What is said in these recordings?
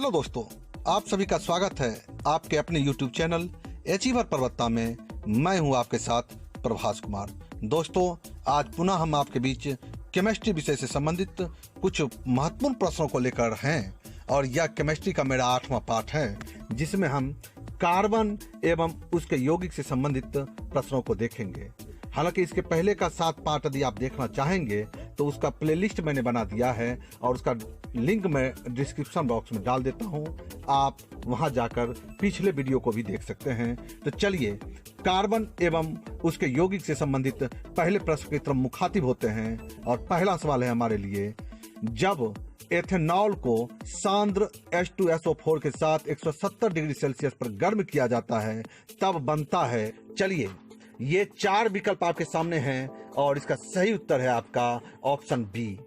Hello दोस्तों, आप सभी का स्वागत है आपके अपने YouTube चैनल अचीवर पर्वता में। मैं हूं आपके साथ प्रभास कुमार। दोस्तों, आज पुनः हम आपके बीच केमिस्ट्री विषय से संबंधित कुछ महत्वपूर्ण प्रश्नों को लेकर हैं और यह केमिस्ट्री का मेरा 8वां पाठ है, जिसमें हम कार्बन एवं उसके यौगिक से संबंधित प्रश्नों को देखेंगे। हालांकि इसके पहले का 7 पार्ट यदि आप देखना चाहेंगे तो उसका प्लेलिस्ट मैंने बना दिया है और उसका लिंक मैं डिस्क्रिप्शन बॉक्स में डाल देता हूं। आप वहां जाकर पिछले वीडियो को भी देख सकते हैं। तो चलिए कार्बन एवं उसके यौगिक से संबंधित पहले प्रश्न की तरफ मुखातिब होते हैं। और पहला सवाल है हमारे लिए, जब एथेनॉल को सांद्र H2SO4 के साथ 170 डिग्री सेल्सियस पर गर्म किया जाता है तब बनता है। चलिए, ये 4 विकल्प आपके सामने हैं और इसका सही उत्तर है आपका ऑप्शन बी।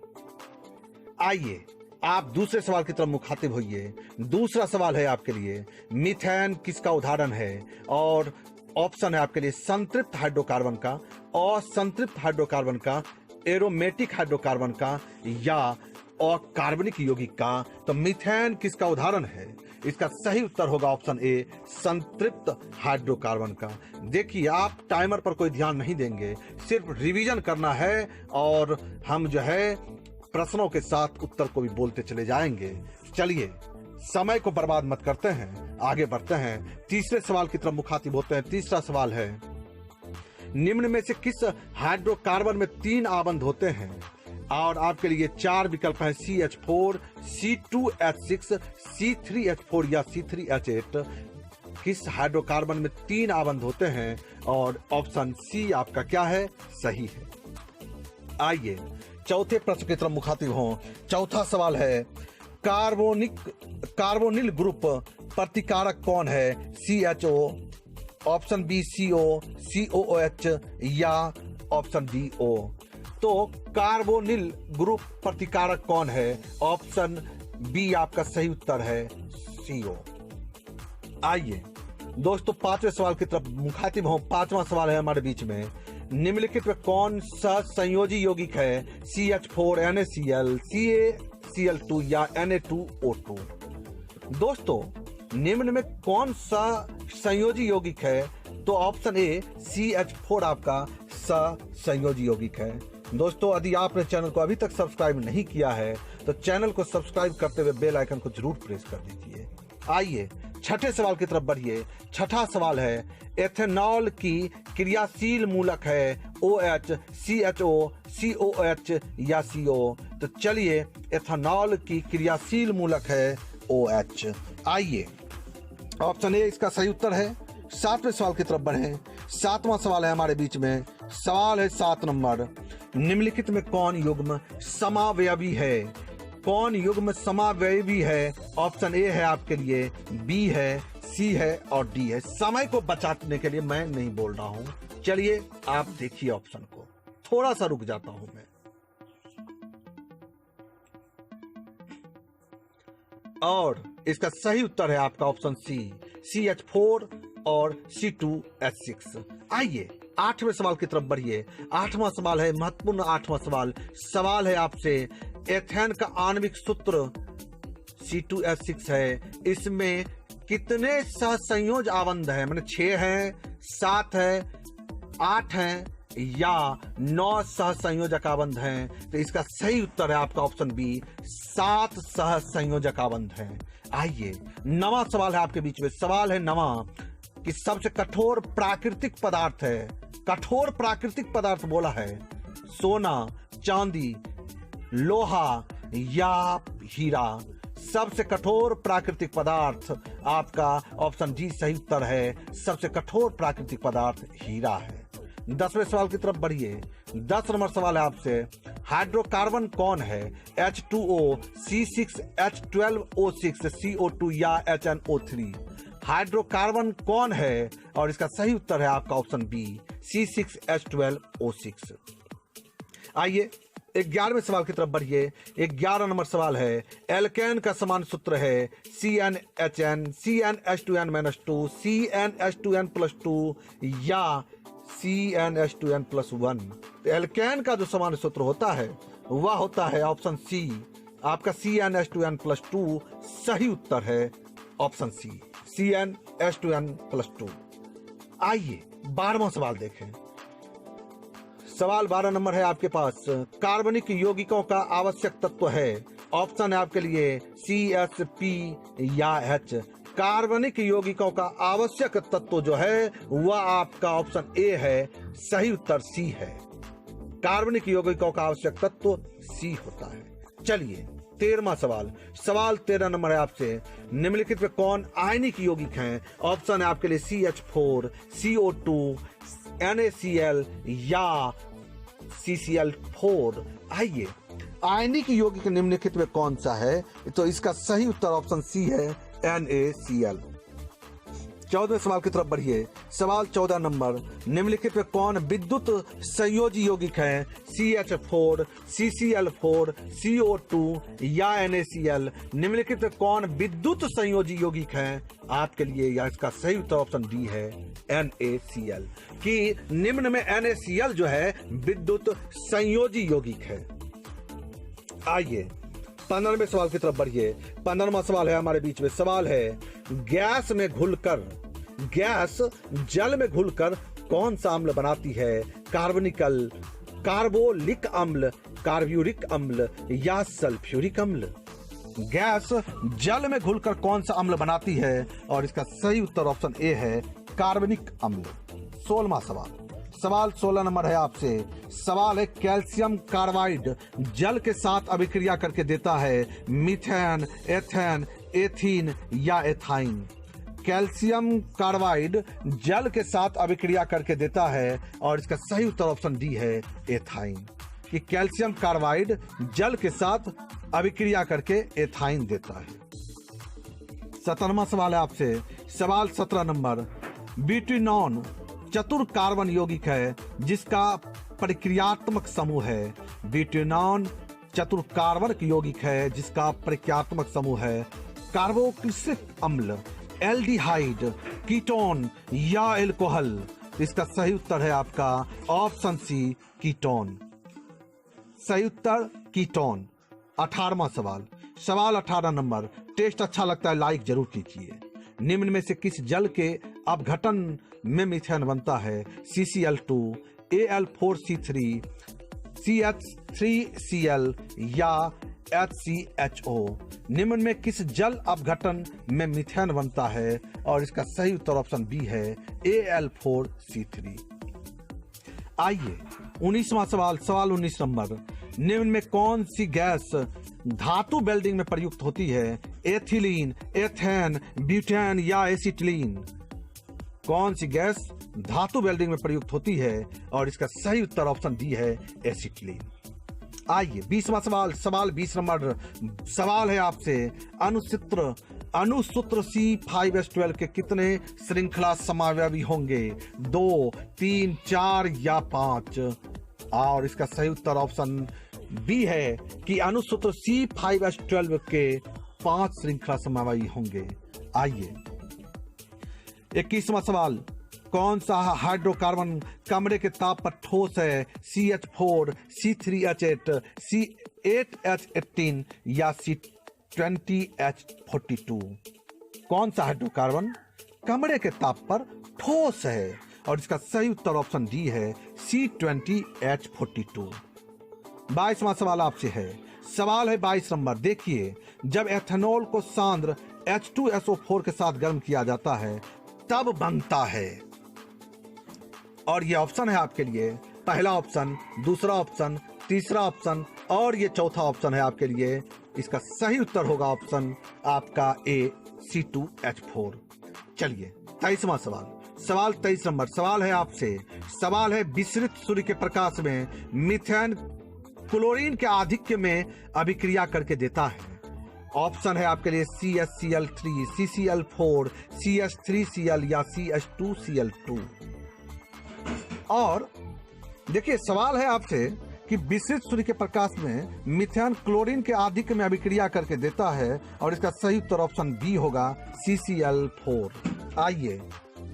आइए आप दूसरे सवाल की तरफ मुखातिब होइए। दूसरा सवाल है आपके लिए, मीथेन किसका उदाहरण है? और ऑप्शन है आपके लिए संतृप्त हाइड्रोकार्बन का, असंतृप्त हाइड्रोकार्बन का, एरोमेटिक हाइड्रोकार्बन का या और कार्बनिक यौगिक का। तो मीथेन किसका उदाहरण है? इसका सही उत्तर होगा ऑप्शन ए, संतृप्त हाइड्रोकार्बन का। देखिए, आप टाइमर पर कोई ध्यान नहीं देंगे, सिर्फ रिवीजन करना है और हम जो है प्रश्नों के साथ उत्तर को भी बोलते चले जाएंगे। चलिए, समय को बर्बाद मत करते हैं, आगे बढ़ते हैं। तीसरे सवाल की तरफ मुखातिब होते हैं। तीसरा सवाल है, निम्न में से किस हाइड्रोकार्बन में 3 आबंध होते हैं? और आपके लिए 4 विकल्प हैं, CH4, C2H6, C3H4 या C3H8। किस हाइड्रोकार्बन में 3 आबंध होते हैं? और ऑप्शन सी आपका क्या है? सही है। आइए चौथे प्रश्न की तरफ मुखातिब हों। चौथा सवाल है, कार्बोनिल ग्रुप प्रतिकारक कौन है? CHO, option B CO, COOH या ऑप्शन डी O। तो कार्बोनिल ग्रुप प्रतिकारक कौन है? ऑप्शन बी आपका सही उत्तर है, CO। आइए दोस्तों 5वें सवाल की तरफ मुखातिब हों। 5वां सवाल है हमारे बीच में, निम्नलिखित में कौन सा संयोजी यौगिक है? CH4, NaCl, CaCl2 या Na2O2। दोस्तों, निम्न में कौन सा संयोजी यौगिक है? तो ऑप्शन ए CH4 आपका संयोजी यौगिक है। दोस्तों, यदि आपने चैनल को अभी तक सब्सक्राइब नहीं किया है तो चैनल को सब्सक्राइब करते हुए बेल आइकन को जरूर प्रेस कर दीजिए। आइए छठे सवाल की तरफ बढ़िए। छठा सवाल है, एथेनॉल की क्रियाशील मूलक है OH, CHO, COOH या CO। तो चलिए, एथेनॉल की क्रियाशील मूलक है OH। आइए ऑप्शन ए इसका सही उत्तर है। 7वें सवाल की तरफ बढ़े। 7वां सवाल है हमारे बीच में। सवाल है 7 नंबर, निम्नलिखित में कौन युग्म समावयवी है? कौन युग्म समावयवी है? ऑप्शन ए है आपके लिए, बी है, सी है और डी है। समय को बचाने के लिए मैं नहीं बोल रहा हूं। चलिए आप देखिए ऑप्शन को, थोड़ा सा रुक जाता हूं मैं। और इसका सही उत्तर है आपका ऑप्शन सी, CH4 और C2H6। आइए 8वें सवाल की तरफ बढ़िए। 8वां सवाल है महत्वपूर्ण 8वां सवाल। सवाल है आपसे, एथेन का आणविक सूत्र C2H6 है, इसमें कितने सहसंयोज आबंध है? मैंने 6 हैं, 7 है, 8 हैं या 9 सहसंयोजक आबंध हैं? तो इसका सही उत्तर है आपका ऑप्शन बी, 7 सहसंयोजक आबंध हैं। आइए 9वां सवाल है आपके बीच में। सवाल है 9वां कि सबसे कठोर प्राकृतिक पदार्थ है। कठोर प्राकृतिक पदार्थ बोला है, सोना, चांदी, लोहा या हीरा। सबसे कठोर प्राकृतिक पदार्थ आपका ऑप्शन डी सही उत्तर है। सबसे कठोर प्राकृतिक पदार्थ हीरा है। 10वें सवाल की तरफ बढ़िए। 10 नंबर सवाल है आपसे, हाइड्रोकार्बन कौन है? H2O, C6H12O6, CO2 या HNO3। हाइड्रोकार्बन कौन है? और इसका सही उत्तर है आपका ऑप्शन बी, C6H12O6। आइए 11वें सवाल की तरफ बढ़िए। 11 नंबर सवाल है, एल्केन का समान सूत्र है CnHn, CnH2n-2, CnH2n+2 या CnH2n+1। तो एल्केन का जो समान सूत्र होता है वह होता है ऑप्शन सी, आपका CnH2n+2 सही उत्तर है ऑप्शन सी, CnH2n+2। आइए 12वां सवाल देखें। सवाल 12 नंबर है आपके पास। कार्बनिक यौगिकों का आवश्यक तत्व है, ऑप्शन है आपके लिए CH, P या H। कार्बनिक यौगिकों का आवश्यक तत्व जो है वह आपका ऑप्शन ए है, सही उत्तर सी है। कार्बनिक यौगिकों का आवश्यक तत्व सी होता है। चलिए 13वां सवाल। सवाल 13 नंबर है आपसे। निम्नलिखित में कौन आयनिक यौगिक हैं? ऑप्शन है आपके लिए CH4, CO2, NaCl या CCl4। आइए, आयनिक यौगिक निम्नलिखित में कौन सा है? तो इसका सही उत्तर ऑप्शन सी है, NaCl। 14वें सवाल की तरफ बढ़िए। सवाल 14 नंबर। निम्नलिखित में कौन विद्युत संयोजी यौगिक हैं? CH4, CCl4, CO2 या NaCl। निम्नलिखित में कौन विद्युत संयोजी यौगिक हैं? आपके लिए या इसका सही उत्तर ऑप्शन डी है, NaCl। कि निम्न में NaCl जो है विद्युत संयोजी यौगिक है। आइए 15वें सवाल की तरफ बढ़िए। 15वां सवाल है हमारे बीच में। सवाल है, गैस जल में घुलकर कौन सा अम्ल बनाती है? कार्बोलिक अम्ल, कार्ब्यूरिक अम्ल या सल्फ्यूरिक अम्ल। गैस जल में घुलकर कौन सा अम्ल बनाती है? और इसका सही उत्तर ऑप्शन ए है, कार्बनिक अम्ल। 16वां सवाल। सवाल 16 नंबर है आपसे। सवाल है, कैल्शियम कार्बाइड जल के साथ अभिक्रिया करके देता है मीथेन, एथेन, एथीन या एथाइन। कैल्शियम कार्बाइड जल के साथ अभिक्रिया करके देता है और इसका सही उत्तर ऑप्शन डी है, एथाइन। कि कैल्शियम कार्बाइड जल के साथ अभिक्रिया करके एथाइन देता है। 17वां सवाल है आपसे। सवाल 17 नंबर। ब्यूटेनॉन चतुर कार्बन यौगिक है जिसका प्रक्रियात्मक समूह है। ब्यूटेनॉन चतुर कार्बन यौगिक है जिसका प्रक्रियात्मक समूह है कार्बोक्सिलिक अम्ल, एल्डिहाइड, कीटोन या एल्कोहल। इसका सही उत्तर है आपका ऑप्शन सी, कीटोन। सही उत्तर कीटोन। 18वां सवाल। सवाल 18 नंबर। टेस्ट अच्छा लगता है, लाइक जरूर कीजिए। निम्न में से किस जल के अपघटन में मीथेन बनता है? CCl2, Al4C3, CH3Cl या HCHO। निम्न में किस जल अपघटन में मीथेन बनता है? और इसका सही उत्तर ऑप्शन बी है, Al4C3। आइए 19वां सवाल। सवाल 19 नंबर। निम्न में कौन सी गैस धातु वेल्डिंग में प्रयुक्त होती है? एथिलीन, एथेन, ब्यूटेन या एसिटिलीन। कौन सी गैस धातु वेल्डिंग में प्रयुक्त होती है? और इसका सही उत्तर ऑप्शन डी है, एसिटिलीन। आइए 20वां सवाल। सवाल 20 नंबर। सवाल है आपसे, अणुसूत्र C5H12 के कितने श्रृंखला समावयवी होंगे? 2, 3, 4 या 5। और इसका सही उत्तर ऑप्शन बी है कि अणुसूत्र C5H12 के 5 श्रृंखला समावयवी होंगे। आइए 21वां सवाल। कौन सा हाइड्रोकार्बन कमरे के ताप पर ठोस है? CH4, C3H8, C8H18 या C20H42। कौन सा हाइड्रोकार्बन कमरे के ताप पर ठोस है? और इसका सही उत्तर ऑप्शन डी है, C20H42। 22वां सवाल आपसे है। सवाल है 22 नंबर। देखिए, जब एथेनॉल को सांद्र H2SO4 के साथ गर्म किया जाता है तब बनता है। और ये ऑप्शन है आपके लिए, पहला ऑप्शन, दूसरा ऑप्शन, तीसरा ऑप्शन और ये चौथा ऑप्शन है आपके लिए। इसका सही उत्तर होगा ऑप्शन आपका ए, C2H4। चलिए 23वां सवाल। सवाल 23 नंबर। सवाल है आपसे। सवाल है, विसरित सूर्य के प्रकाश में मीथेन क्लोरीन के आधिक्य में अभिक्रिया करके देता है। ऑप्शन है आपके लिए CHCl3, CCl4, CH3Cl या CH2Cl2। और देखिए, सवाल है आपसे कि विसरित सूर्य के प्रकाश में मीथेन क्लोरीन के आधिक्य में अभिक्रिया करके देता है और इसका सही उत्तर ऑप्शन बी होगा, CCl4। आइए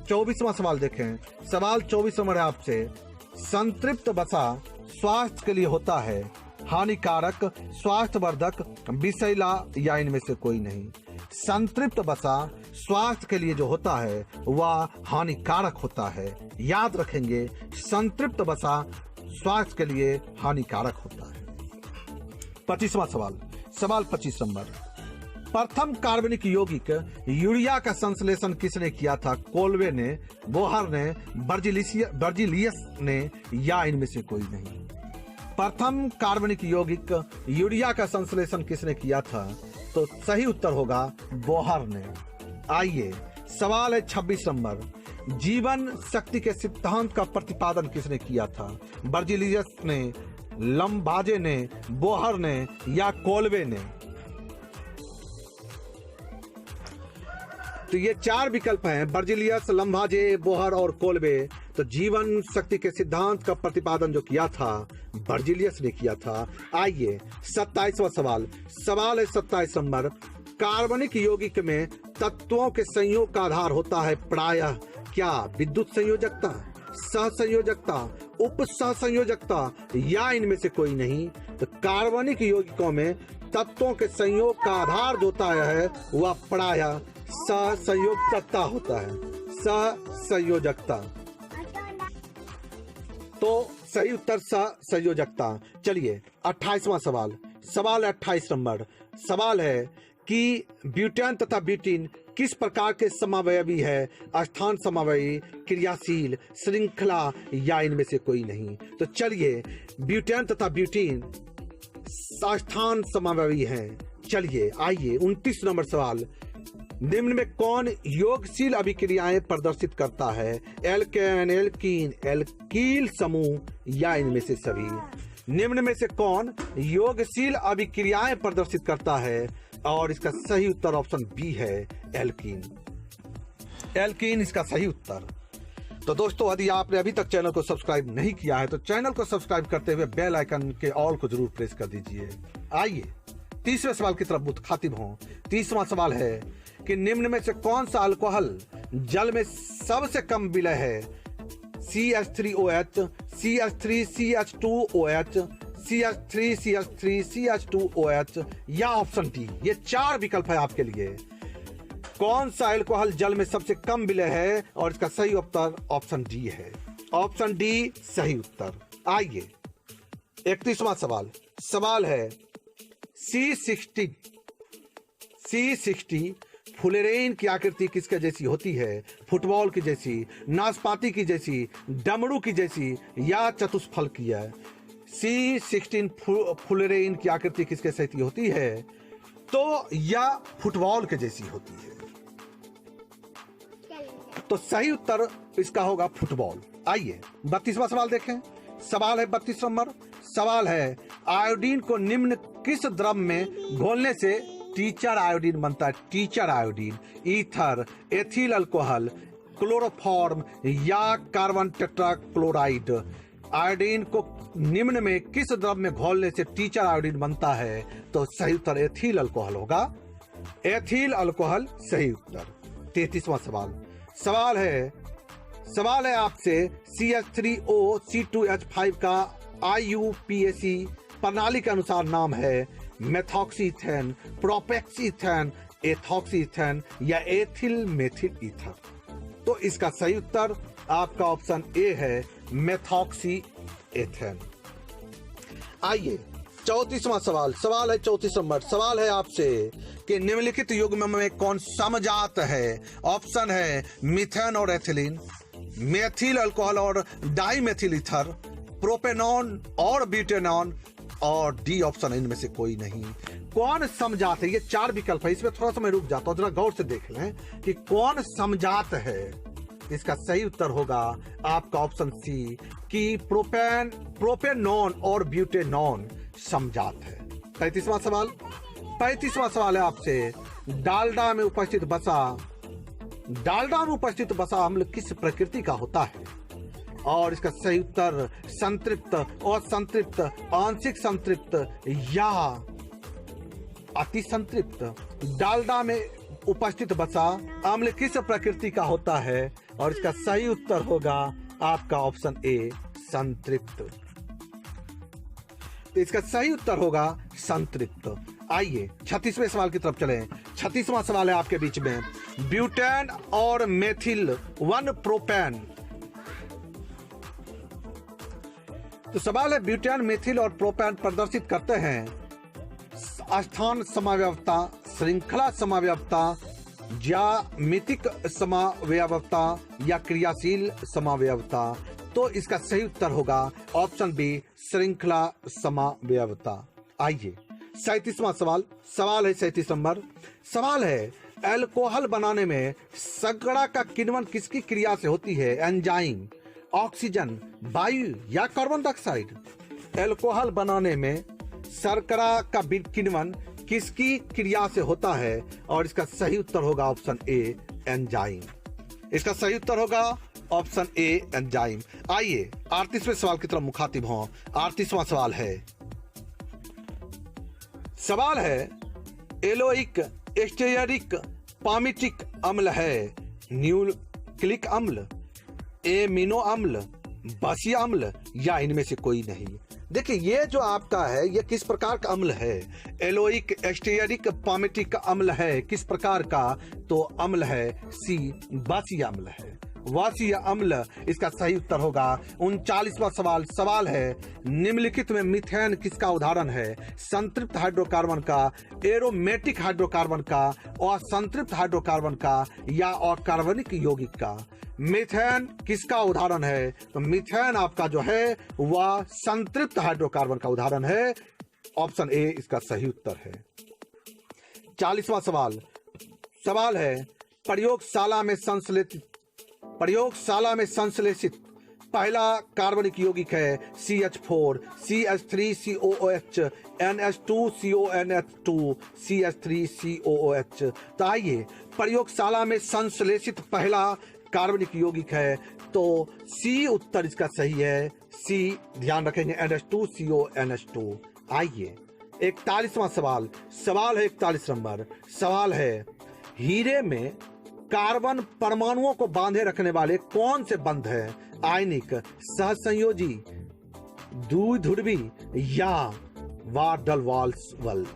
24वां सवाल देखें। सवाल 24 नंबर है आपसे। संतृप्त वसा स्वास्थ्य के लिए होता है हानिकारक, स्वास्थ्यवर्धक, विषैला या इनमें से कोई नहीं। संतृप्त वसा स्वास्थ्य के लिए जो होता है वह हानिकारक होता है। याद रखेंगे, संतृप्त वसा स्वास्थ्य के लिए हानिकारक होता है। 25वां सवाल, सवाल 25 नंबर। प्रथम कार्बनिक यौगिक यूरिया का संश्लेषण किसने किया था? कोल्वे ने, बोहर ने, बर्जिलियस ने या इनमें से कोई नहीं। प्रथम कार्बनिक यौगिक यूरिया का संश्लेषण किसने किया था? तो सही उत्तर होगा बोहर ने। आइए, सवाल है 26 नंबर। जीवन शक्ति के सिद्धांत का प्रतिपादन किसने किया था? बर्जिलियस ने, लम्बाजे ने, बोहर ने या कोल्वे ने? तो ये चार विकल्प हैं, बर्जिलियस, लम्बाजे, बोहर और कोल्वे। तो जीवन शक्ति के सिद्धांत का प्रतिपादन जो किया था बर्जिलियस ने किया था। आइए, 27वां सवाल, सवाल है 27 नंबर। कार्बनिक यौगिक में तत्वों के संयोग का आधार होता है प्रायः क्या? विद्युत संयोजकता, सहसंयोजकता, उप सहसंयोजकता या इनमें से कोई नहीं। तो कार्बनिक यौगिकों में तत्वों के संयोग का आधार जो होता है वह प्रायः सहसंयोजकता होता है, सहसंयोजकता। तो सही उत्तर सहसंयोजकता। चलिए, 28वां सवाल, सवाल है 28 नंबर। सवाल है कि ब्यूटेन तथा ब्यूटीन किस प्रकार के समावयवी है? स्थान समावयवी, क्रियाशील, श्रृंखला या इनमें से कोई नहीं। तो चलिए, ब्यूटेन तथा ब्यूटीन स्थान समावयवी हैं। चलिए, आइए 29 नंबर सवाल। निम्न में कौन योगशील अभिक्रियाएं प्रदर्शित करता है? एल्केन, एल्कीन, एल्कील समूह या इनमें से सभी? निम्न में से कौन योगशील अभिक्रियाएं प्रदर्शित करता है? और इसका सही उत्तर ऑप्शन बी है, एल्कीन। एल्कीन इसका सही उत्तर। तो दोस्तों, यदि आपने अभी तक चैनल को सब्सक्राइब नहीं किया है तो चैनल को सब्सक्राइब करते हुए बेल आइकन के ऑल को जरूर प्रेस कर दीजिए। आइए, तीसरे सवाल की तरफ मुतखातिब हों। 30वां सवाल है कि निम्न में से कौन सा अल्कोहल जल में सबसे कम विलय है? CH3OH, CH3, CH2OH, CH3, CH3, CH2OH या ऑप्शन डी। ये चार विकल्प है आपके लिए। कौन सा अल्कोहल जल में सबसे कम विलय है? और इसका सही उत्तर ऑप्शन डी है। ऑप्शन डी सही उत्तर। आइए, 31वां सवाल। सवाल है C60 फुलेरेन की आकृति किसके जैसी होती है? फुटबॉल की जैसी, नाशपाती की जैसी, डमरू की जैसी या चतुष्फल की है? C16 फुलेरेन की आकृति किसके जैसी होती है? तो या फुटबॉल के जैसी होती है। तो सही उत्तर इसका होगा फुटबॉल। आइए, 32वां सवाल देखें। सवाल है 32 नंबर। सवाल है आयोडीन को निम्न किस द्रव में घोलने से टीचर आयोडीन बनता है? Teacher iodine, ether, ethyl alcohol, chloroform या कार्बन टेट्राक्लोराइड? आयोडीन को निम्न में किस द्रव में घोलने से टीचर आयोडीन बनता है? तो सही उत्तर एथिल अल्कोहल होगा। एथिल अल्कोहल सही उत्तर। 33वां सवाल। सवाल है आपसे CH3O C2H5 का IUPAC प्रणाली के अनुसार नाम है मेथॉक्सीथेन, प्रोपेक्सीथेन, एथॉक्सीथेन या एथिल मेथिल ईथर? तो इसका सही उत्तर आपका ऑप्शन ए है, मेथॉक्सीएथेन। आइए, 34वां सवाल। सवाल है 34 नंबर। सवाल है आपसे कि निम्नलिखित युग्म में कौन समजात है? ऑप्शन है मीथेन और एथिलीन, मेथिल अल्कोहल और डाइमेथिल ईथर, प्रोपेनॉन और ब्यूटेनॉन और डी ऑप्शन इनमें से कोई नहीं। कौन समजात है? ये चार विकल्प है, इसमें थोड़ा सा मैं रुक जाता हूं, जरा गौर से देख लें कि कौन समजात है। इसका सही उत्तर होगा आपका ऑप्शन सी कि प्रोपेनॉन और ब्यूटेनॉन समजात है। 35वां सवाल। 35वां सवाल है आपसे डालडा में उपस्थित वसा अम्ल किस प्रकृति का होता है? और इसका सही उत्तर संतृप्त, असंतृप्त, आंशिक संतृप्त या अति संतृप्त। डालडा में उपस्थित वसा अम्ल किस प्रकृति का होता है? और इसका सही उत्तर होगा आपका ऑप्शन ए, संतृप्त। तो इसका सही उत्तर होगा संतृप्त। आइए 36वें सवाल की तरफ चलें। 36वां सवाल है आपके बीच में, ब्यूटेन और मेथिल 1 प्रोपेन। तो सवाल है, ब्यूटेन, मेथिल और प्रोपेन प्रदर्शित करते हैं स्थान समावयवता, श्रृंखला समावयवता, ज्यामितिक समावयवता या क्रियाशील समावयवता। तो इसका सही उत्तर होगा ऑप्शन बी, श्रृंखला समावयवता। आइए 37वां सवाल है 37 नंबर। सवाल है, अल्कोहल बनाने में शर्करा का किण्वन किसकी क्रिया से होती है? एंजाइम, ऑक्सीजन, वायु या कार्बन डाइऑक्साइड? अल्कोहल बनाने में शर्करा का किण्वन किसकी क्रिया से होता है? और इसका सही उत्तर होगा ऑप्शन ए, एंजाइम। इसका सही उत्तर होगा ऑप्शन ए, एंजाइम। आइए 38वें सवाल की तरफ मुखातिब हों। 38वां सवाल है, एलोइक, स्टेयरिक, पामिटिक अम्ल है न्यूक्लिक अम्ल, एमिनो अम्ल, बासी अम्ल या इनमें से कोई नहीं? देखिए, ये जो आपका है ये किस प्रकार का अम्ल है? एलोइक, स्टेयरिक, पामिटिक अम्ल है किस प्रकार का? तो अम्ल है सी, बासी अम्ल है। वासी अम्ल इसका सही उत्तर होगा। 39वां सवाल है, निम्नलिखित में मीथेन किसका उदाहरण है? संतृप्त हाइड्रोकार्बन का, एरोमेटिक हाइड्रोकार्बन का, और संतृप्त हाइड्रोकार्बन का या अकार्बनिक यौगिक का? मीथेन किसका उदाहरण है? तो मीथेन आपका जो है वह संतृप्त हाइड्रोकार्बन का उदाहरण है। ऑप्शन ए इसका सही उत्तर है। 40वां सवाल है, प्रयोगशाला में संश्लेषित पहला कार्बनिक यौगिक है CH4, CH3COOH, NH2CONH2, CH3COOH। तो आइए, प्रयोगशाला में संश्लेषित पहला कार्बनिक यौगिक है तो सी उत्तर इसका सही है। सी ध्यान रखेंगे, NH2CONH2। आइए 41वां सवाल है 41 नंबर। सवाल है, हीरे में कार्बन परमाणुओं को बांधे रखने वाले कौन से बंध हैं? आयनिक, सहसंयोजी, द्विध्रुवी या वान डर वाल्स बल?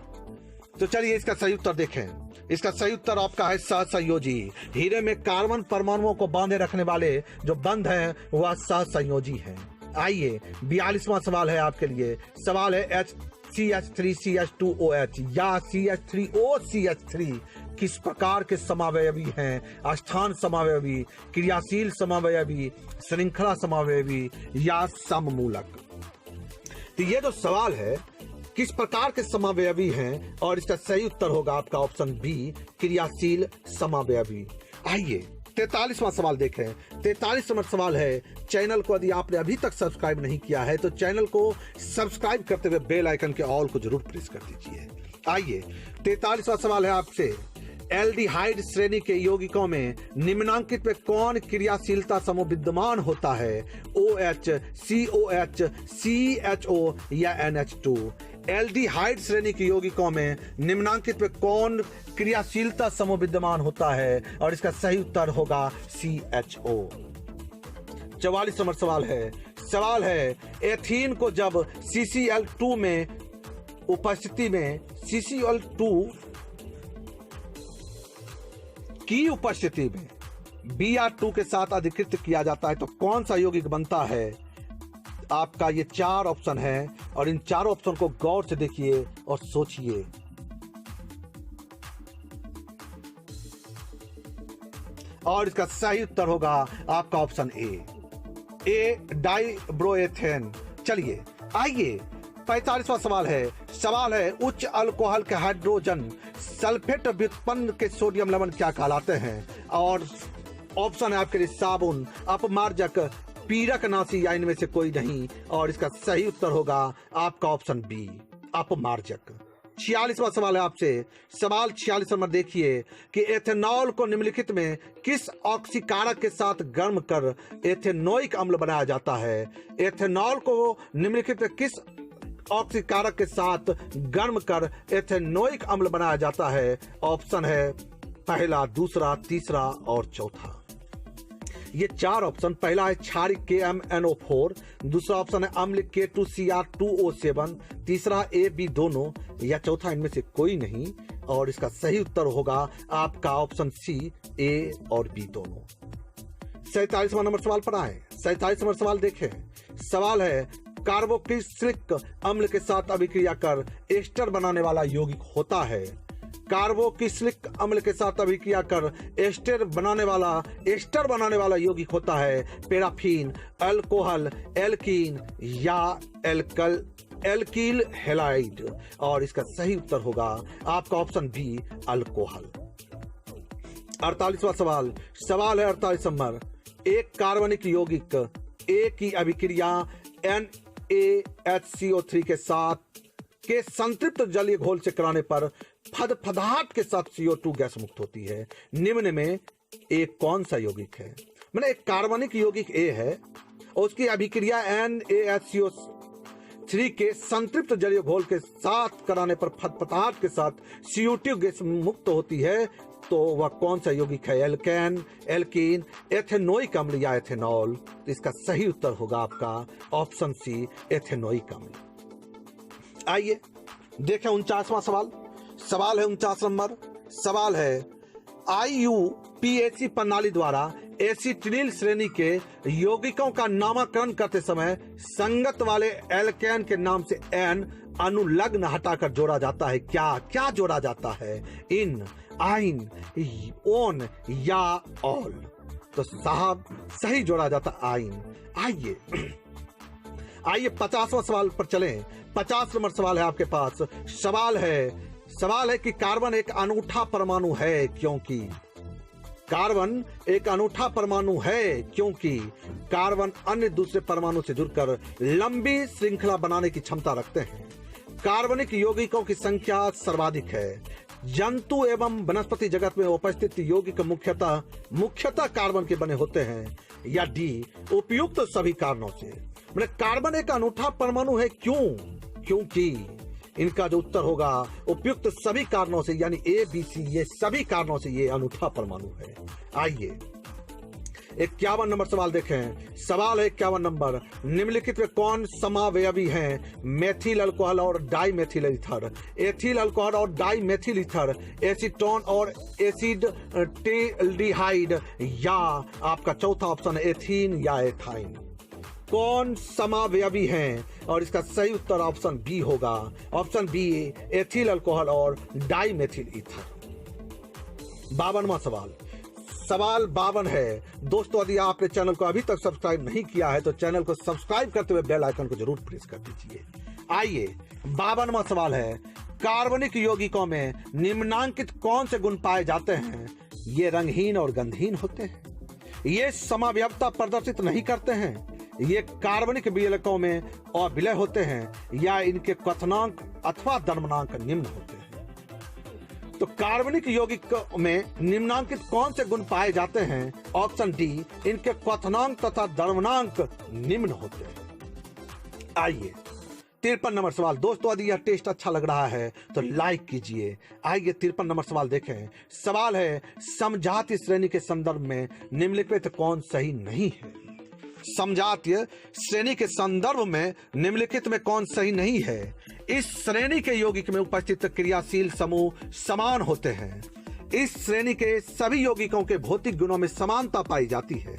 तो चलिए इसका सही उत्तर देखें। इसका सही उत्तर आपका है सहसंयोजी। हीरे में कार्बन परमाणुओं को बांधे रखने वाले जो बंध हैं वह सहसंयोजी हैं। आइए 42वां सवाल है आपके लिए। सवाल है, CH3CH2OH या CH3OCH3 किस प्रकार के समावयवी हैं? स्थान समावयवी, क्रियाशील समावयवी, श्रृंखला समावयवी या सममूलक? तो ये जो सवाल है किस प्रकार के समावयवी हैं, और इसका सही उत्तर होगा आपका ऑप्शन बी, क्रियाशील समावयवी। आइए 43वां सवाल देखें। 43 नंबर सवाल है, चैनल को यदि आपने अभी तक सब्सक्राइब नहीं किया है तो चैनल को सब्सक्राइब करते हुए बेल आइकन के ऑल को जरूर प्रेस कर दीजिए। आइए 43वां सवाल है आपसे, एल्डिहाइड श्रेणी के यौगिकों में निम्नांकित में कौन क्रियाशीलता समूह विद्यमान होता है? OH, COH, CHO या NH2? एल्डिहाइड श्रेणी के यौगिकों में निम्नांकित में कौन क्रियाशीलता समूह विद्यमान होता है? और इसका सही उत्तर होगा CHO। 44 नंबर सवाल है, एथीन को जब CCl2 में उपस्थिति में CCl2 की उपस्थिति में Br2 के साथ अधिकृत किया जाता है तो कौन सा यौगिक बनता है? आपका ये 4 ऑप्शन है और इन चारों ऑप्शन को गौर से देखिए और सोचिए। और इसका सही उत्तर होगा आपका ऑप्शन ए, डाइब्रोएथेन। चलिए आइए 45वां सवाल है, उच्च अल्कोहल के हाइड्रोजन सल्फेट व्युत्पन्न के सोडियम लवण क्या कहलाते हैं? और ऑप्शन है आपके लिए साबुन, अपमार्जक, पीरकनाशी या इनमें से कोई नहीं। और इसका सही उत्तर होगा आपका ऑप्शन बी, अपमार्जक। 46वां सवाल है आपसे। सवाल 46 नंबर देखिए कि एथेनॉल को निम्नलिखित में किस ऑक्सीकारक के साथ गर्म कर एथेनोइक अम्ल बनाया जाता है? एथेनॉल को निम्नलिखित में किस ऑक्सीकारक के साथ गर्म कर एथेनोइक अम्ल बनाया जाता है? ऑप्शन है पहला, दूसरा, तीसरा और चौथा। ये 4 ऑप्शन, पहला है क्षारीय KMnO4, दूसरा ऑप्शन है अम्ल K2Cr2O7, तीसरा A B दोनों, या चौथा इनमें से कोई नहीं। और इसका सही उत्तर होगा आपका ऑप्शन C A और B दोनों। 47वां नंबर सवाल पर आए। 47वां नंबर सवाल देखें। सवाल है कार्बोक्सिलिक अम्ल के साथ अभिक्रिया कर एस्टर बनाने वाला यौगिक होता है। कार्बोक्सिलिक अम्ल के साथ अभिक्रिया कर एस्टर बनाने वाला यौगिक होता है पैराफिन, अल्कोहल, एल्कीन या एल्कील हैलाइड। और इसका सही उत्तर होगा आपका ऑप्शन बी अल्कोहल। 48वां सवाल है 48 नंबर। एक कार्बनिक यौगिक A की अभिक्रिया NaHCO3 के साथ के संतृप्त जलीय घोल से कराने पर फदफदाहट के साथ CO2 गैस मुक्त होती है। निम्न में एक कौन सा यौगिक है? मतलब एक कार्बनिक यौगिक A है और उसकी अभिक्रिया NaHCO3 के संतृप्त जलीय घोल के साथ कराने पर फदफदाहट के साथ CO2 गैस मुक्त होती है, तो वह कौन सा यौगिक है? एल्केन, एल्कीन, एथेनोइक अम्ल या एथेनॉल। तो इसका सही उत्तर होगा आपका ऑप्शन सी एथेनोइक अम्ल। आइए देखें 49वां सवाल है 49 नंबर। सवाल है IUPAC प्रणाली द्वारा एसिटिलिन श्रेणी के यौगिकों का नामकरण करते समय संगत वाले एल्केन के नाम से एन अनुलग्न हटाकर जोड़ा जाता है। क्या जोड़ा जाता है? इन, आइन, ओन या ऑल। तो साहब सही जोड़ा जाता आइन। आइए 50वां सवाल पर चलें। 50 नंबर सवाल है आपके पास। सवाल है कि कार्बन एक अनूठा परमाणु है क्योंकि कार्बन अन्य दूसरे परमाणु से जुड़कर लंबी श्रृंखला बनाने की क्षमता रखते हैं। कार्बनिक यौगिकों की संख्या सर्वाधिक है। जंतु एवं वनस्पति जगत में उपस्थित यौगिक मुख्यतः कार्बन के बने होते हैं। या डी उपयुक्त सभी कारणों से। मतलब कार्बन एक अनूठा परमाणु है क्योंकि इनका जो उत्तर होगा उपयुक्त सभी कारणों से, यानी A B C ये सभी कारणों से ये अनूठा परमाणु है। आइए 51 नंबर सवाल देखें। सवाल है 51 नंबर। निम्नलिखित में कौन समावयवी हैं? मेथिल अल्कोहल और डाइमेथिल ईथर, एथिल अल्कोहल और डाइमेथिल ईथर, एसीटोन और एसिडल्डिहाइड, या आपका चौथा ऑप्शन एथीन या एथाइन। कौन समावयवी हैं? और इसका सही उत्तर ऑप्शन बी होगा। ऑप्शन बी एथिल अल्कोहल और डाइमेथिल ईथर। 52वां सवाल 52 है। दोस्तों यदि आपने चैनल को अभी तक सब्सक्राइब नहीं किया है तो चैनल को सब्सक्राइब करते हुए बेल आइकन को जरूर प्रेस कर दीजिए। आइए 52वां सवाल है। कार्बनिक यौगिकों में निम्नांकित कौन से गुण पाए जाते हैं? ये रंगहीन और गंधहीन होते हैं, ये समावयवता प्रदर्शित नहीं करते हैं, ये कार्बनिक विलयकों में अविलय होते हैं, या इनके क्वथनांक अथवा द्रवणांक निम्न होते हैं। तो कार्बनिक यौगिक में निम्नांकित कौन से गुण पाए जाते हैं? ऑप्शन डी इनके क्वथनांक तथा द्रवणांक निम्न होते हैं। आइए 53 नंबर सवाल। दोस्तों यदि यह टेस्ट अच्छा लग रहा है तो लाइक कीजिए। आइए 53 नंबर सवाल देखें। सवाल है समजातीय श्रेणी के संदर्भ में निम्नलिखित कौन सही नहीं है? समजातीय श्रेणी के संदर्भ में निम्नलिखित में कौन सही नहीं है? इस श्रेणी के यौगिक में उपस्थित क्रियाशील समूह समान होते हैं। इस श्रेणी के सभी यौगिकों के भौतिक गुणों में समानता पाई जाती है।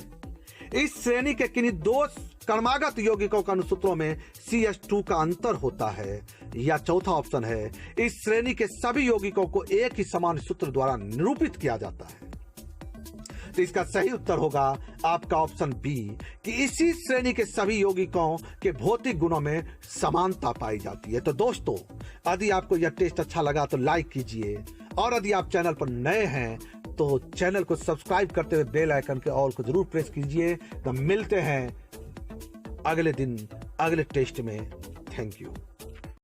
इस श्रेणी के किन्हीं दो क्रमागत यौगिकों के अनुसूत्रों में CH2 का अंतर होता है। या चौथा ऑप्शन है इस श्रेणी के सभी यौगिकों को एक ही समान सूत्र द्वारा निरूपित किया जाता है। तो इसका सही उत्तर होगा आपका ऑप्शन बी कि इसी श्रेणी के सभी यौगिकों के भौतिक गुणों में समानता पाई जाती है। तो दोस्तों यदि आपको यह टेस्ट अच्छा लगा तो लाइक कीजिए, और यदि आप चैनल पर नए हैं तो चैनल को सब्सक्राइब करते हुए बेल आइकन के ऑल को जरूर प्रेस कीजिए। तो मिलते हैं अगले दिन अगले टेस्ट में। Thank you.